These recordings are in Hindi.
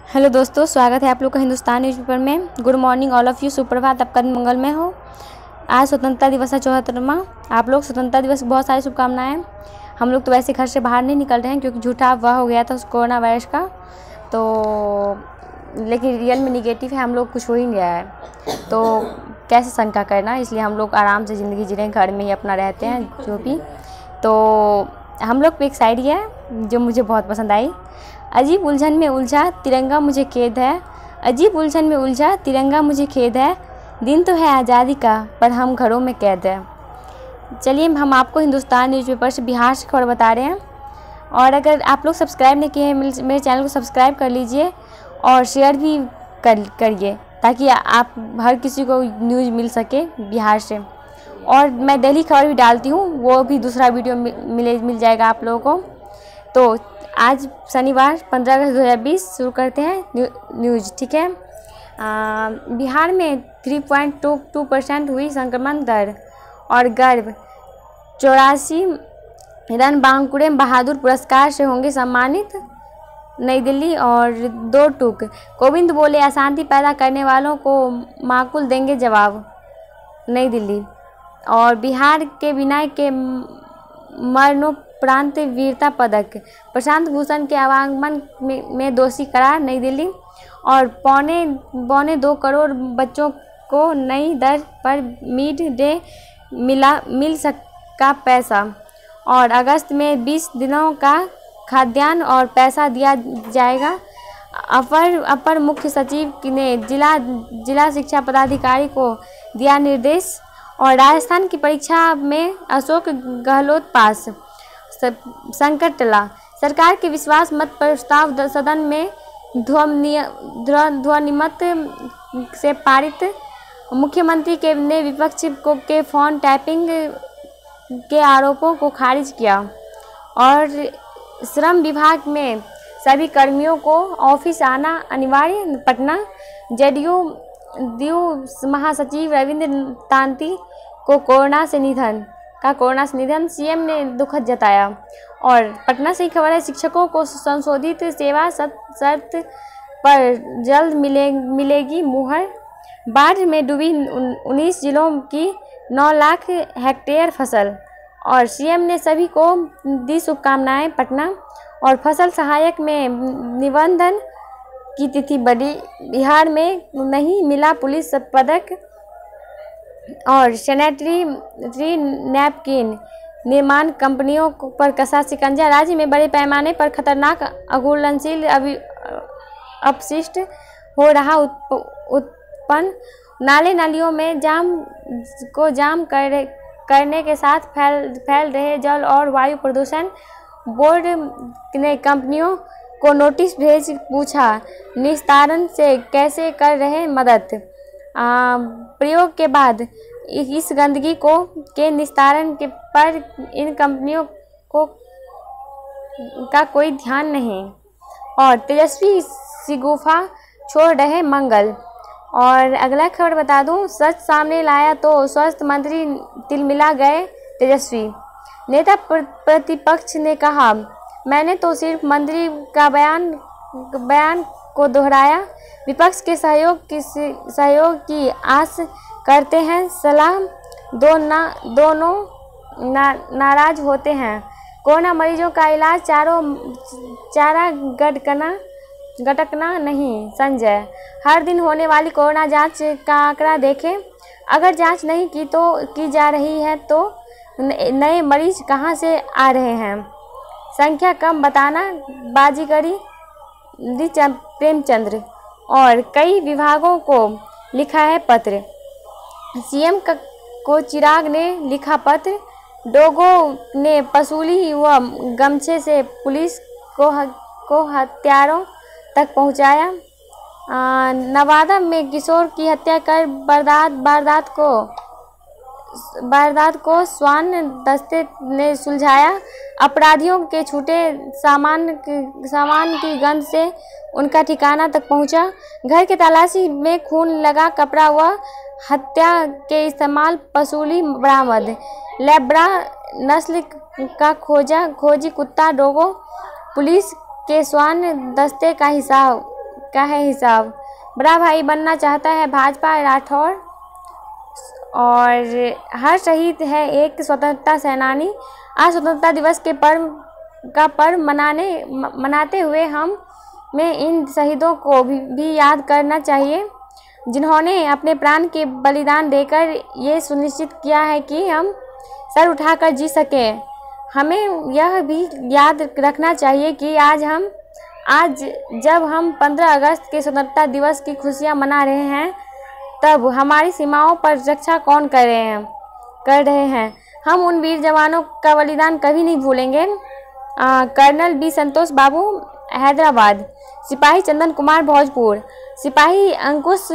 हेलो दोस्तों, स्वागत है आप लोग का हिंदुस्तान न्यूज़पेपर में। Good morning all of you. सुप्रभात, आपका दिन मंगल में हो। आज स्वतंत्रता दिवस है 74वां। आप लोग स्वतंत्रता दिवस की बहुत सारी शुभकामनाएं। हम लोग तो वैसे घर से बाहर नहीं निकल रहे हैं क्योंकि झूठा अफवाह हो गया था उस कोरोना वायरस का, तो लेकिन रियल में निगेटिव है, हम लोग कुछ हो ही नहीं रहा है तो कैसे शंका करना। इसलिए हम लोग आराम से ज़िंदगी जी रहे हैं, घर में ही अपना रहते हैं जो भी। तो हम लोग पे एक शायरी है जो मुझे बहुत पसंद आई। अजीब उलझन में उलझा तिरंगा मुझे खेद है, अजीब उलझन में उलझा तिरंगा मुझे खेद है, दिन तो है आज़ादी का पर हम घरों में कैद है। चलिए, हम आपको हिंदुस्तान न्यूज़पेपर से बिहार से खबर बता रहे हैं। और अगर आप लोग सब्सक्राइब नहीं किए हैं मेरे चैनल को सब्सक्राइब कर लीजिए और शेयर भी करिए ताकि आप हर किसी को न्यूज़ मिल सके बिहार से। और मैं डेली खबर भी डालती हूँ, वो भी दूसरा वीडियो मिल जाएगा आप लोगों को। तो आज शनिवार 15 अगस्त 2020 शुरू करते हैं न्यूज़, ठीक है। बिहार में 3.22% हुई संक्रमण दर और गर्व। 84 रन बांकुरे बहादुर पुरस्कार से होंगे सम्मानित, नई दिल्ली। और 2 टूक कोविंद बोले अशांति पैदा करने वालों को माकूल देंगे जवाब, नई दिल्ली। और बिहार के विनय के मरणोपरांत वीरता पदक, प्रशांत भूषण के आवागमन में दोषी करार, नई दिल्ली। और पौने 2 करोड़ बच्चों को नई दर पर मिड डे मिल सका पैसा। और अगस्त में 20 दिनों का खाद्यान्न और पैसा दिया जाएगा। अपर मुख्य सचिव ने जिला शिक्षा पदाधिकारी को दिया निर्देश। और राजस्थान की परीक्षा में अशोक गहलोत पास, संकट टला। सरकार के विश्वास मत प्रस्ताव सदन में ध्वनिमत से पारित। मुख्यमंत्री ने विपक्ष के फोन टैपिंग के आरोपों को खारिज किया। और श्रम विभाग में सभी कर्मियों को ऑफिस आना अनिवार्य, पटना। जेडीयू महासचिव रविंद्र तांती को कोरोना से निधन, सीएम ने दुखद जताया। और पटना से ही खबर है, शिक्षकों को संशोधित सेवा शर्त पर जल्द मिलेगी मुहर। बाढ़ में डूबी 19 जिलों की 9 लाख हेक्टेयर फसल। और सीएम ने सभी को दी शुभकामनाएं, पटना। और फसल सहायक में निबंधन की तिथि बढ़ी, बिहार में नहीं मिला पुलिस पदक। और सैनिटरी नैपकिन निर्माण कंपनियों पर कसा शिकंजा, राज्य में बड़े पैमाने पर खतरनाक अघुलनशील अपशिष्ट हो रहा उत्पन्न। नाले नालियों में जाम करने के साथ फैल रहे जल और वायु प्रदूषण। बोर्ड ने कंपनियों को नोटिस भेज पूछा निस्तारण से कैसे कर रहे मदद। प्रयोग के बाद इस गंदगी के निस्तारण पर इन कंपनियों का कोई ध्यान नहीं। और तेजस्वी शिगुफा छोड़ रहे मंगल। और अगला खबर बता दूं, सच सामने लाया तो स्वास्थ्य मंत्री तिलमिला गए तेजस्वी। नेता प्रतिपक्ष ने कहा, मैंने तो सिर्फ मंत्री का बयान को दोहराया, विपक्ष के सहयोग की आस करते हैं, सलाह दोनों नाराज होते हैं। कोरोना मरीजों का इलाज चारा गटकना नहीं, संजय। हर दिन होने वाली कोरोना जांच का आंकड़ा देखें, अगर जांच नहीं की जा रही है तो नए मरीज कहां से आ रहे हैं, संख्या कम बताना बाजीगरी, प्रेमचंद्र। और कई विभागों को लिखा है पत्र, सीएम को चिराग ने लिखा पत्र। डोगो ने पसूली व गमछे से पुलिस को हत्यारों तक पहुंचाया। नवादा में किशोर की हत्या कर वारदात को स्वान दस्ते ने सुलझाया। अपराधियों के छूटे सामान की गंध से उनका ठिकाना तक पहुंचा। घर के तलाशी में खून लगा कपड़ा व हत्या के इस्तेमाल पसूली बरामद। लेब्रा नस्ल का खोजी कुत्ता डोगो पुलिस के स्वान दस्ते का का है हिसाब। बड़ा भाई बनना चाहता है भाजपा राठौर। और हर शहीद है एक स्वतंत्रता सेनानी। आज स्वतंत्रता दिवस के पर्व मनाते हुए हमें इन शहीदों को भी याद करना चाहिए, जिन्होंने अपने प्राण के बलिदान देकर ये सुनिश्चित किया है कि हम सर उठाकर जी सकें। हमें यह भी याद रखना चाहिए कि आज जब हम 15 अगस्त के स्वतंत्रता दिवस की खुशियां मना रहे हैं, तब हमारी सीमाओं पर रक्षा कौन कर रहे हैं। हम उन वीर जवानों का बलिदान कभी नहीं भूलेंगे। कर्नल बी संतोष बाबू हैदराबाद, सिपाही चंदन कुमार भोजपुर, सिपाही अंकुश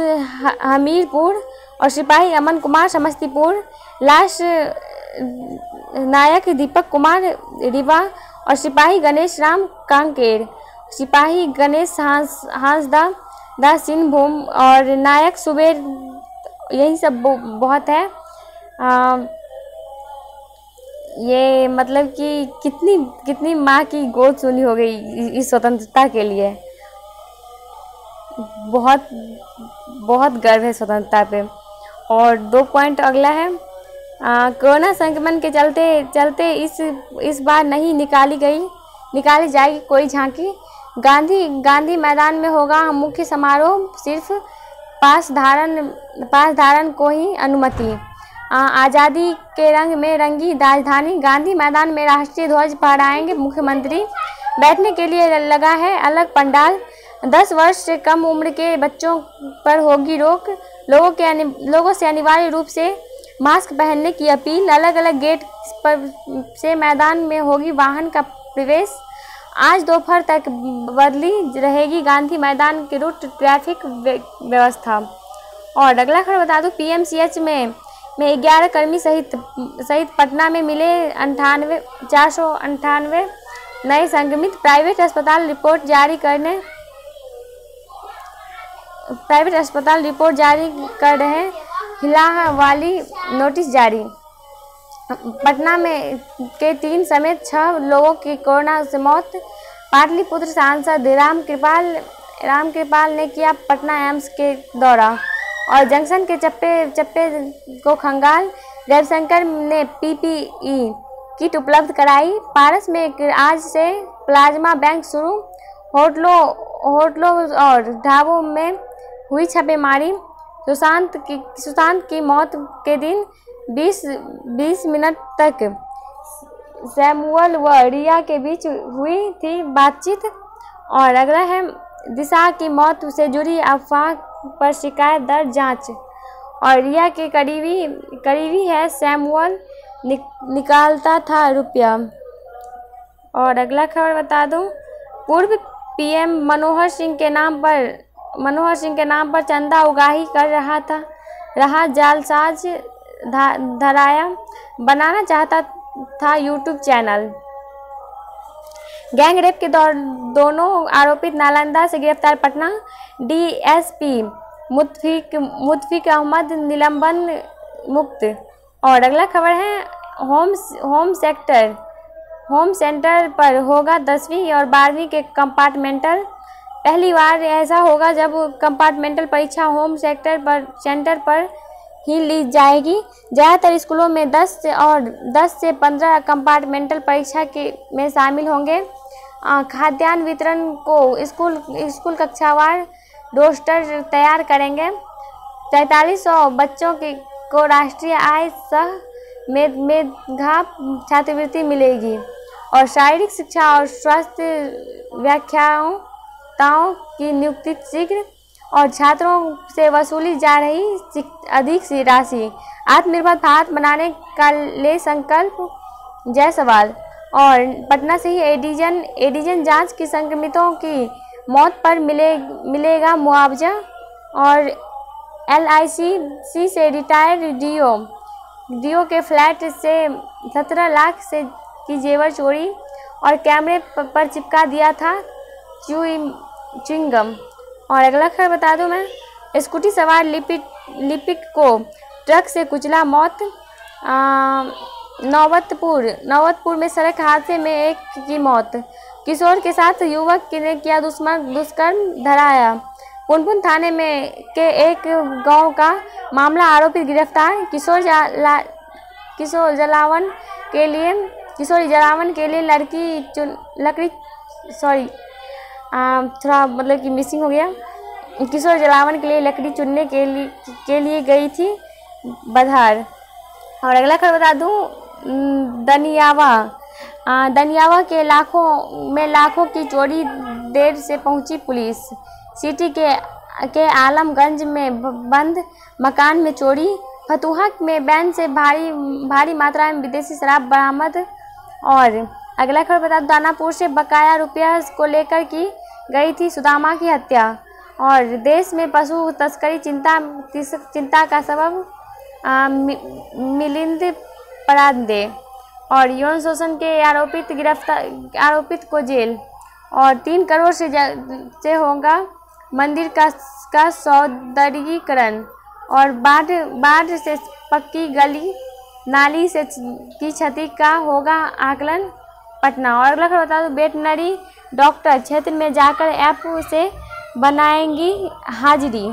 हमीरपुर और सिपाही अमन कुमार समस्तीपुर, लाश नायक दीपक कुमार रीवा और सिपाही गणेश राम कांकेर, सिपाही गणेश हांसदा सिंहभूम और नायक सुबेर। यही सब बहुत है। ये मतलब कि कितनी माँ की गोद सुनी हो गई इस स्वतंत्रता के लिए। बहुत बहुत गर्व है स्वतंत्रता पे। और 2 पॉइंट अगला है, कोरोना संक्रमण के चलते इस बार नहीं निकाली जाएगी कोई झांकी। गांधी मैदान में होगा मुख्य समारोह, सिर्फ पास धारण को ही अनुमति। आज़ादी के रंग में रंगी राजधानी, गांधी मैदान में राष्ट्रीय ध्वज फहराएंगे मुख्यमंत्री। बैठने के लिए लगा है अलग पंडाल। 10 वर्ष से कम उम्र के बच्चों पर होगी रोक। लोगों से अनिवार्य रूप से मास्क पहनने की अपील। अलग अलग गेट पर से मैदान में होगी वाहन का प्रवेश। आज दोपहर तक बदली रहेगी गांधी मैदान के रूट ट्रैफिक व्यवस्था। और अगला खबर बता दूं, पीएमसीएच में 11 कर्मी सहित पटना में मिले 498 नए संक्रमित। प्राइवेट अस्पताल रिपोर्ट जारी कर रहे, हिलावाली नोटिस जारी। पटना में के 3 समेत 6 लोगों की कोरोना से मौत। पाटलिपुत्र सांसद रामकृपाल ने किया पटना एम्स के दौरा और जंक्शन के चप्पे को खंगाल। रविशंकर ने पीपीई किट उपलब्ध कराई। पारस में आज से प्लाज्मा बैंक शुरू। होटलों और ढाबों में हुई छापेमारी। सुशांत की मौत के दिन 20 मिनट तक सैमुअल व रिया के बीच हुई थी बातचीत। और अगला है, दिशा की मौत से जुड़ी अफवाह पर शिकायत दर्ज, जांच। और रिया के करीबी है सैमुअल, निकालता था रुपया। और अगला खबर बता दूं, पूर्व पीएम मनोहर सिंह के नाम पर चंदा उगाही कर रहा जालसाज धराया। बनाना चाहता था यूट्यूब चैनल। गैंगरेप के दोनों आरोपित नालंदा से गिरफ्तार। पटना डीएसपी मुतफिक अहमद निलंबन मुक्त। और अगला खबर है, होम सेंटर पर होगा 10वीं और 12वीं के कंपार्टमेंटल। पहली बार ऐसा होगा जब कंपार्टमेंटल परीक्षा होम सेंटर पर ही ली जाएगी। ज़्यादातर स्कूलों में 10 से 15 कंपार्टमेंटल परीक्षा में शामिल होंगे। खाद्यान्न वितरण को स्कूल कक्षावार रोस्टर तैयार करेंगे। 4300 बच्चों को राष्ट्रीय आय सह मेधा छात्रवृत्ति मिलेगी। और शारीरिक शिक्षा और स्वास्थ्य व्याख्याताओं की नियुक्ति शीघ्र। और छात्रों से वसूली जा रही अधिक सी राशि। आत्मनिर्भर भारत बनाने का ले संकल्प, जायसवाल। और पटना से ही एडिजन जांच की संक्रमितों की मौत पर मिलेगा मुआवजा। और LIC से रिटायर्ड डीओ के फ्लैट से 17 लाख से की जेवर चोरी और कैमरे पर चिपका दिया था च्युइंगम। और अगला खबर बता दूं मैं, स्कूटी सवार लिपिक को ट्रक से कुचला, मौत। नौबतपुर में सड़क हादसे में एक की मौत। किशोर के साथ युवक ने किया दुष्कर्म धराया। पुनपुन थाने में के एक गांव का मामला, आरोपी गिरफ्तार। किशोर जलावन के लिए थोड़ा मतलब कि मिसिंग हो गया। किशोर जलावन के लिए लकड़ी चुनने के लिए गई थी बधार। और अगला खबर बता दूं, दनियावा के लाखों की चोरी, देर से पहुंची पुलिस। सिटी के आलमगंज में बंद मकान में चोरी। फतुहा में वैन से भारी मात्रा में विदेशी शराब बरामद। और अगला खबर बता, दानापुर से बकाया रुपया को लेकर की गई थी सुदामा की हत्या। और देश में पशु तस्करी चिंता का सबब, मिलिंद परांदे। और यौन शोषण के आरोपित को जेल। और 3 करोड़ से होगा मंदिर का सौंदर्यीकरण। और बाढ़ से पक्की गली नाली से की क्षति का होगा आकलन, पटना। और अगला खबर बता दूं, वेटनरी डॉक्टर क्षेत्र में जाकर ऐप से बनाएंगी हाजिरी।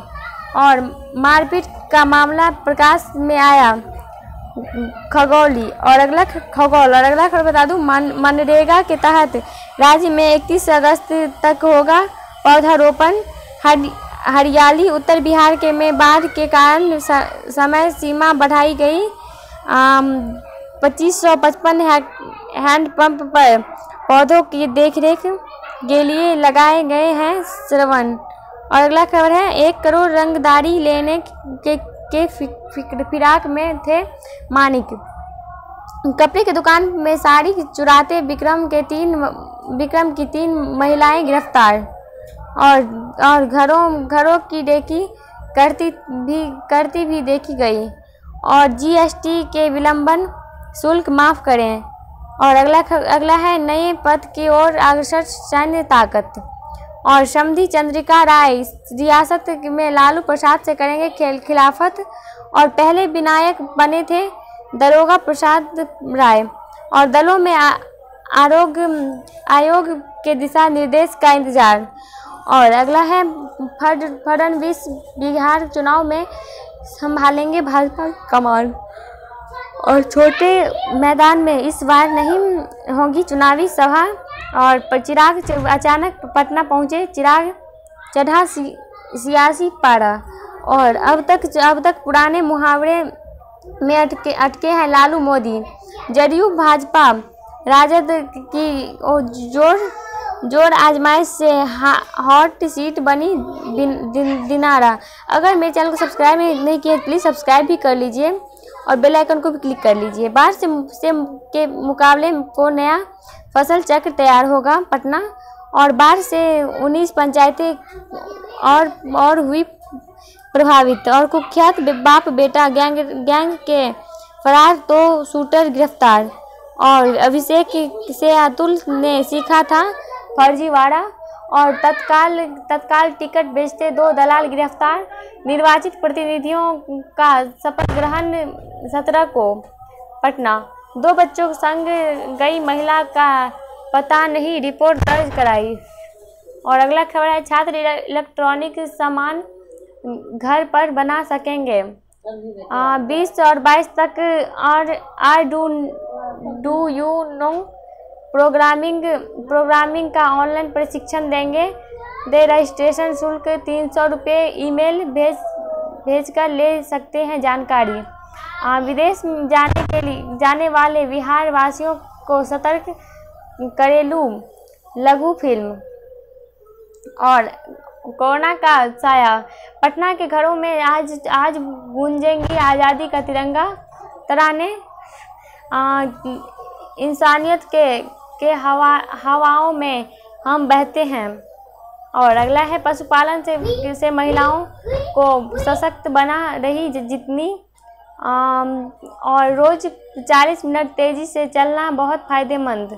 और मारपीट का मामला प्रकाश में आया खगौली। और अगला खबर बता दूं, मनरेगा के तहत राज्य में 31 अगस्त तक होगा पौधारोपण। हरियाली। उत्तर बिहार में बाढ़ के कारण समय सीमा बढ़ाई गई। 2555 हैंडपंप पर पौधों की देखरेख के लिए लगाए गए हैं श्रवण। और अगला खबर है, 1 करोड़ रंगदारी लेने के फिराक में थे मानिक। कपड़े की दुकान में साड़ी चुराते विक्रम की 3 महिलाएं गिरफ्तार। और घरों की रेकी करती भी देखी गई। और जीएसटी के विलंबन शुल्क माफ करें। और अगला है, नए पद की ओर अग्रसर सैन्य ताकत। और समधी चंद्रिका राय रियासत में लालू प्रसाद से करेंगे खिलाफत। और पहले विनायक बने थे दरोगा प्रसाद राय। और दलों में आयोग के दिशा निर्देश का इंतजार। और अगला है, फडणवीस बिहार चुनाव में संभालेंगे भाजपा कमान। और छोटे मैदान में इस बार नहीं होगी चुनावी सभा। और चिराग अचानक पटना पहुंचे, चिराग चढ़ा सियासी पारा। और अब तक पुराने मुहावरे में अटके हैं लालू मोदी। जदयू भाजपा राजद की जोर आजमाइश से हॉट सीट बनी दिनारा। अगर मेरे चैनल को सब्सक्राइब नहीं किया प्लीज़ सब्सक्राइब भी कर लीजिए और बेल आइकन को भी क्लिक कर लीजिए। बाढ़ से के मुकाबले को नया फसल चक्र तैयार होगा पटना। और बाढ़ से 19 पंचायतें और हुई प्रभावित। और कुख्यात बाप बेटा गैंग के फरार 2 शूटर गिरफ्तार। और अभिषेक से अतुल ने सीखा था फर्जीवाड़ा। और तत्काल टिकट बेचते 2 दलाल गिरफ्तार। निर्वाचित प्रतिनिधियों का शपथ ग्रहण 17 को पटना। 2 बच्चों के संग गई महिला का पता नहीं, रिपोर्ट दर्ज कराई। और अगला खबर है, छात्र इलेक्ट्रॉनिक सामान घर पर बना सकेंगे 20 और 22 तक। और डू यू नो प्रोग्रामिंग का ऑनलाइन प्रशिक्षण दे रजिस्ट्रेशन शुल्क 300 रुपये। ईमेल भेजकर ले सकते हैं जानकारी। विदेश जाने वाले बिहार वासियों को सतर्क, घरेलू लघु फिल्म। और कोरोना का साया, पटना के घरों में आज गूंजेंगी आज़ादी का तिरंगा तराने। इंसानियत के हवाओं में हम बहते हैं। और अगला है, पशुपालन से महिलाओं को सशक्त बना रही जितनी। और रोज 40 मिनट तेजी से चलना बहुत फायदेमंद।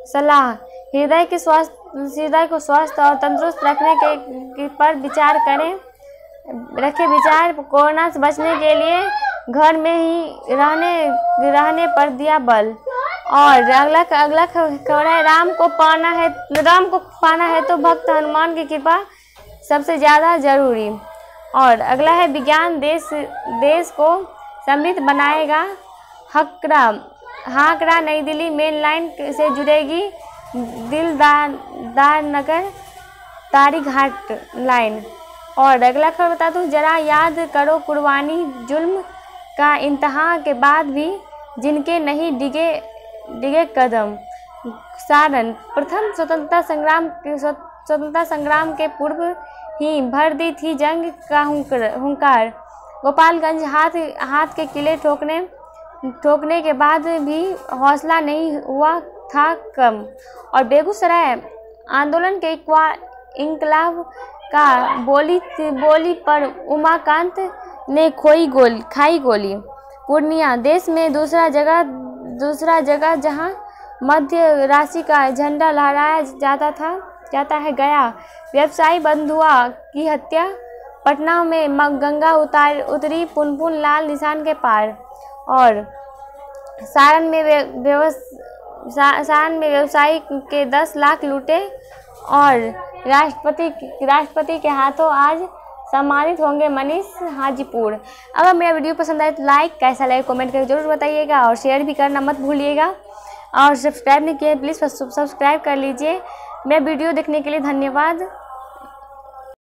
सलाह, हृदय को स्वस्थ और तंदुरुस्त रखने के पर विचार करें। कोरोना से बचने के लिए घर में ही रहने पर दिया बल। और अगला खबर है, राम को पाना है तो भक्त हनुमान की कृपा सबसे ज़्यादा जरूरी। और अगला है, विज्ञान देश को समृद्ध बनाएगा। हाकरा नई दिल्ली मेन लाइन से जुड़ेगी दिलदार नगर तारी घाट लाइन। और अगला खबर बता दूँ, जरा याद करो कुर्बानी जुल्म का इंतहा के बाद भी जिनके नहीं डिगे कदम। सारण, प्रथम स्वतंत्रता संग्राम के पूर्व ही भर दी थी जंग का हुंकार। गोपालगंज, हाथ के किले ठोकने के बाद भी हौसला नहीं हुआ था कम। और बेगूसराय, आंदोलन के इंकलाब का बोली पर उमाकांत ने खाई गोली। पूर्णिया, देश में दूसरा जगह जहां मध्य राशि का झंडा लहराया जाता है गया। व्यवसायी बंधुआ की हत्या। पटना में गंगा उतरी पुनपुन लाल निशान के पार। और सारण में व्यवसायी के 10 लाख लूटे। और राष्ट्रपति के हाथों आज सम्मानित होंगे मनीष हाजीपुर। अगर मेरा वीडियो पसंद आए तो लाइक, कैसा लगे कमेंट करके जरूर बताइएगा और शेयर भी करना मत भूलिएगा। और सब्सक्राइब नहीं किए प्लीज़ सब्सक्राइब कर लीजिए। मेरा वीडियो देखने के लिए धन्यवाद।